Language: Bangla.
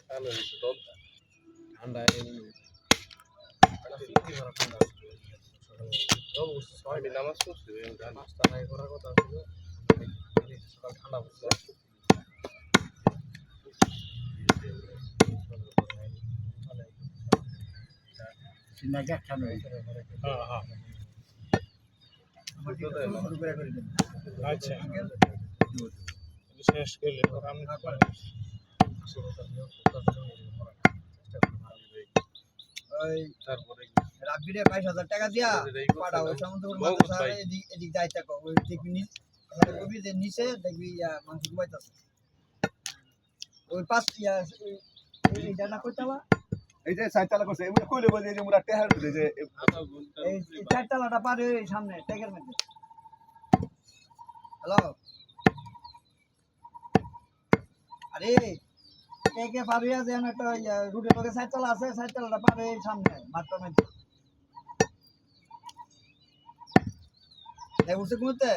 ঠান্ডা নামাজ পড়ছে পাঁচটা নাই করার কথা ছিল সকাল ঠান্ডা পড়ছে আচ্ছা শেষ করলে আমি তারপরে রাব্বিরে ২২,০০০ টাকা দিয়া পাঠাও ওই সমুদ্র এদিক যাইতে কো ওই দেখবি কবি যে নিচে দেখবি মাংস ঘুমাইতেছে ওই পাঁচ এই জানা কইতাবা এই যে সাইতালা করছে এমনি কইলে বলে যে মুরা টেহার বলে যে এই চারতলাটা পারে ওই সামনে ট্যাগের মধ্যে হ্যালো আরে কে পারে যে একটা রুটের লগে চারতলা আছে চারতলাটা পারে এই সামনে মাত্র মধ্যে এই উঠছে ঘুমোতে